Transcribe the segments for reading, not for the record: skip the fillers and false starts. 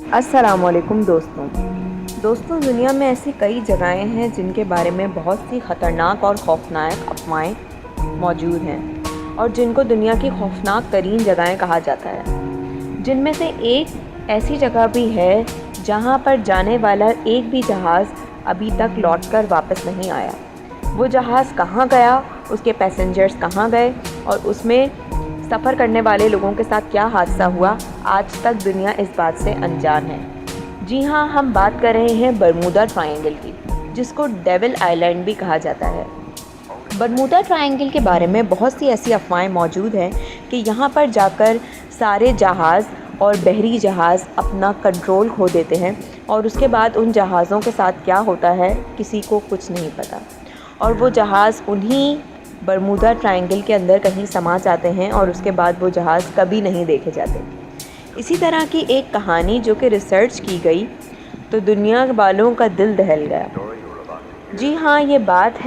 अस्सलामुअलैकुम दोस्तों, दुनिया में ऐसी कई जगहें हैं जिनके बारे में बहुत सी ख़तरनाक और ख़ौफनाक अफवाहें मौजूद हैं और जिनको दुनिया की खौफनाक तरीन जगहें कहा जाता है। जिनमें से एक ऐसी जगह भी है जहां पर जाने वाला एक भी जहाज़ अभी तक लौटकर वापस नहीं आया। वो जहाज़ कहाँ गया, उसके पैसेंजर्स कहाँ गए और उसमें सफ़र करने वाले लोगों के साथ क्या हादसा हुआ, आज तक दुनिया इस बात से अनजान है। जी हाँ, हम बात कर रहे हैं बरमूदा ट्रायंगल की, जिसको डेविल आइलैंड भी कहा जाता है। बरमूदा ट्रायंगल के बारे में बहुत सी ऐसी अफवाहें मौजूद हैं कि यहाँ पर जाकर सारे जहाज़ और बहरी जहाज़ अपना कंट्रोल खो देते हैं और उसके बाद उन जहाज़ों के साथ क्या होता है किसी को कुछ नहीं पता, और वो जहाज़ उन्हीं बरमूदा ट्रायंगल के अंदर कहीं समा जाते हैं और उसके बाद वो जहाज़ कभी नहीं देखे जाते। इसी तरह की एक कहानी जो कि रिसर्च की गई तो दुनिया वालों का दिल दहल गया। जी हाँ, ये बात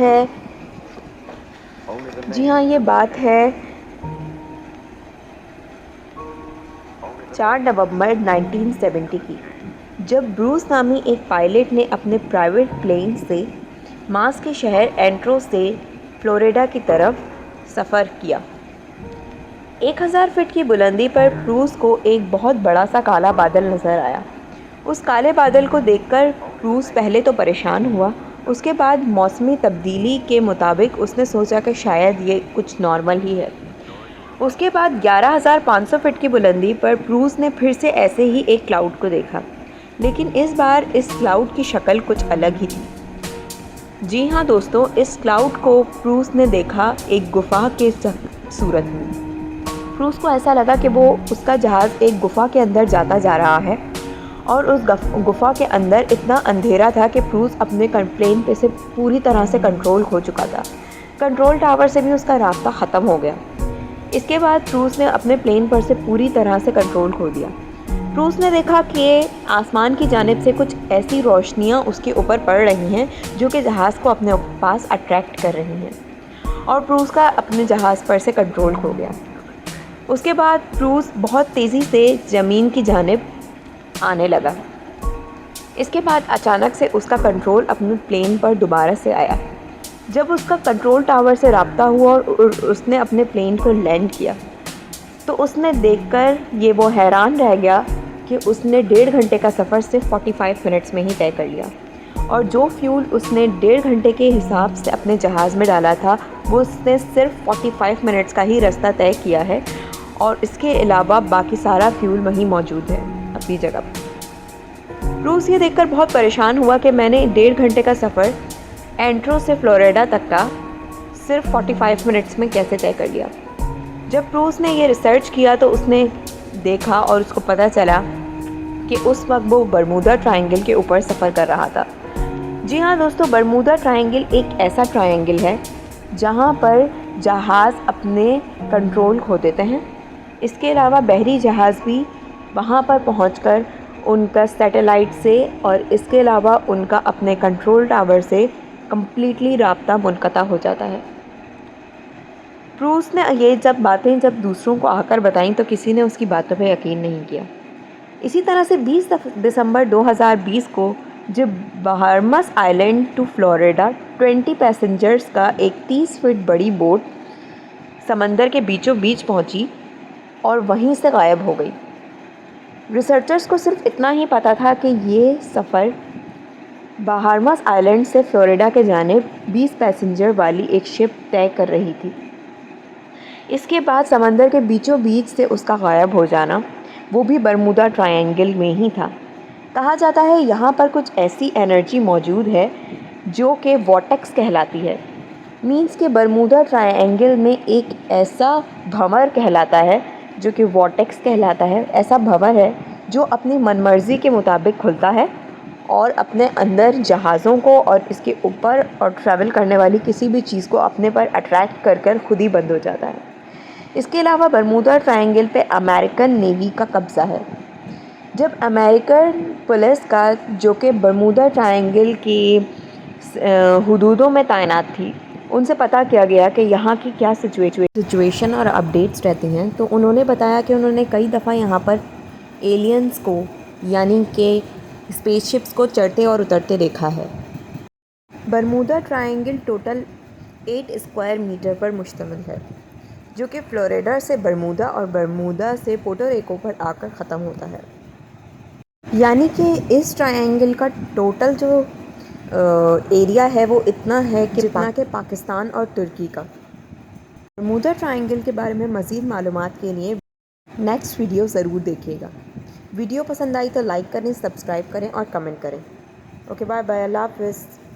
है 4 नवंबर 1970 की, जब ब्रूस नामी एक पायलट ने अपने प्राइवेट प्लेन से मार्स के शहर एंट्रो से फ्लोरिडा की तरफ सफ़र किया। 1000 फीट की बुलंदी पर ब्रूस को एक बहुत बड़ा सा काला बादल नज़र आया। उस काले बादल को देखकर ब्रूस पहले तो परेशान हुआ, उसके बाद मौसमी तब्दीली के मुताबिक उसने सोचा कि शायद ये कुछ नॉर्मल ही है। उसके बाद 11,500 फीट की बुलंदी पर ब्रूस ने फिर से ऐसे ही एक क्लाउड को देखा, लेकिन इस बार इस क्लाउड की शक्ल कुछ अलग ही थी। जी हाँ दोस्तों, इस क्लाउड को ब्रूस ने देखा एक गुफा के सूरत में। ब्रूस को ऐसा लगा कि वो उसका जहाज़ एक गुफा के अंदर जाता जा रहा है और उस गुफा के अंदर इतना अंधेरा था कि ब्रूस अपने प्लेन पे से पूरी तरह से कंट्रोल खो चुका था। कंट्रोल टावर से भी उसका रास्ता ख़त्म हो गया। इसके बाद ब्रूस ने अपने प्लेन पर से पूरी तरह से कंट्रोल खो दिया। ब्रूस ने देखा कि आसमान की जानिब से कुछ ऐसी रोशनियाँ उसके ऊपर पड़ रही हैं जो कि जहाज़ को अपने पास अट्रैक्ट कर रही हैं, और ब्रूस का अपने जहाज़ पर से कंट्रोल खो गया। उसके बाद ब्रूस बहुत तेज़ी से ज़मीन की जानिब आने लगा। इसके बाद अचानक से उसका कंट्रोल अपने प्लेन पर दोबारा से आया। जब उसका कंट्रोल टावर से रब्ता हुआ और उसने अपने प्लेन को लैंड किया तो उसने देखकर ये वो हैरान रह गया कि उसने 1.5 घंटे का सफ़र सिर्फ 45 मिनट्स में ही तय कर लिया, और जो फ्यूल उसने 1.5 घंटे के हिसाब से अपने जहाज़ में डाला था वो उसने सिर्फ 45 मिनट्स का ही रास्ता तय किया है, और इसके अलावा बाकी सारा फ्यूल वहीं मौजूद है अपनी जगह पर। ब्रूस ये देखकर बहुत परेशान हुआ कि मैंने 1.5 घंटे का सफ़र एंट्रो से फ्लोरिडा तक का सिर्फ 45 मिनट्स में कैसे तय कर लिया। जब ब्रूस ने ये रिसर्च किया तो उसने देखा और उसको पता चला कि उस वक्त वो बरमूदा ट्रायंगल के ऊपर सफ़र कर रहा था। जी हाँ दोस्तों, बरमूदा ट्रायंगल एक ऐसा ट्रायंगल है जहाँ पर जहाज़ अपने कंट्रोल खो देते हैं। इसके अलावा बहरी जहाज़ भी वहाँ पर पहुँचकर उनका सैटेलाइट से और इसके अलावा उनका अपने कंट्रोल टावर से कम्प्लीटली राब्ता मुनक़ता हो जाता है। ब्रूस ने ये बातें जब दूसरों को आकर बताईं तो किसी ने उसकी बातों पर यकीन नहीं किया। इसी तरह से 20 दिसंबर 2020 को जब Bahamas island to Florida 20 passengers का एक 30 फीट बड़ी बोट समंदर के बीचों बीच पहुंची और वहीं से गायब हो गई। रिसर्चर्स को सिर्फ इतना ही पता था कि ये सफ़र बहामास आइलैंड से फ्लोरिडा के जानिब 20 पैसेंजर वाली एक शिप तय कर रही थी। इसके बाद समंदर के बीचों बीच से उसका गायब हो जाना, वो भी बरमूदा ट्रायंगल में ही था। कहा जाता है यहाँ पर कुछ ऐसी एनर्जी मौजूद है जो कि वॉर्टेक्स कहलाती है। मींस के बरमूदा ट्रायंगल में एक ऐसा भंवर कहलाता है जो कि वॉर्टेक्स कहलाता है। ऐसा भंवर है जो अपनी मनमर्जी के मुताबिक खुलता है और अपने अंदर जहाज़ों को और इसके ऊपर और ट्रैवल करने वाली किसी भी चीज़ को अपने पर अट्रैक्ट कर खुद ही बंद हो जाता है। इसके अलावा बरमूदा ट्रायंगल पे अमेरिकन नेवी का कब्ज़ा है। जब अमेरिकन पुलिस का, जो कि बरमूदा ट्रायंगल की हुदूदों में तैनात थी, उनसे पता किया गया कि यहाँ की क्या सिचुएशन और अपडेट्स रहती हैं, तो उन्होंने बताया कि उन्होंने कई दफ़ा यहाँ पर एलियंस को यानी कि स्पेसशिप्स को चढ़ते और उतरते देखा है। Bermuda triangle total 8 square metre पर मुश्तमिल है, जो कि फ्लोरिडा से बरमूदा और बरमूदा से पोर्टो रिको पर आकर ख़त्म होता है। यानी कि इस ट्रायंगल का टोटल जो एरिया है वो इतना है कि जितना कि पाकिस्तान और तुर्की का। बरमूदा ट्रायंगल के बारे में मज़ीद मालूमात के लिए नेक्स्ट वीडियो ज़रूर देखिएगा। वीडियो पसंद आई तो लाइक करें, सब्सक्राइब करें और कमेंट करें। ओके, बाय बाय, अल्लाह हाफ़िज़।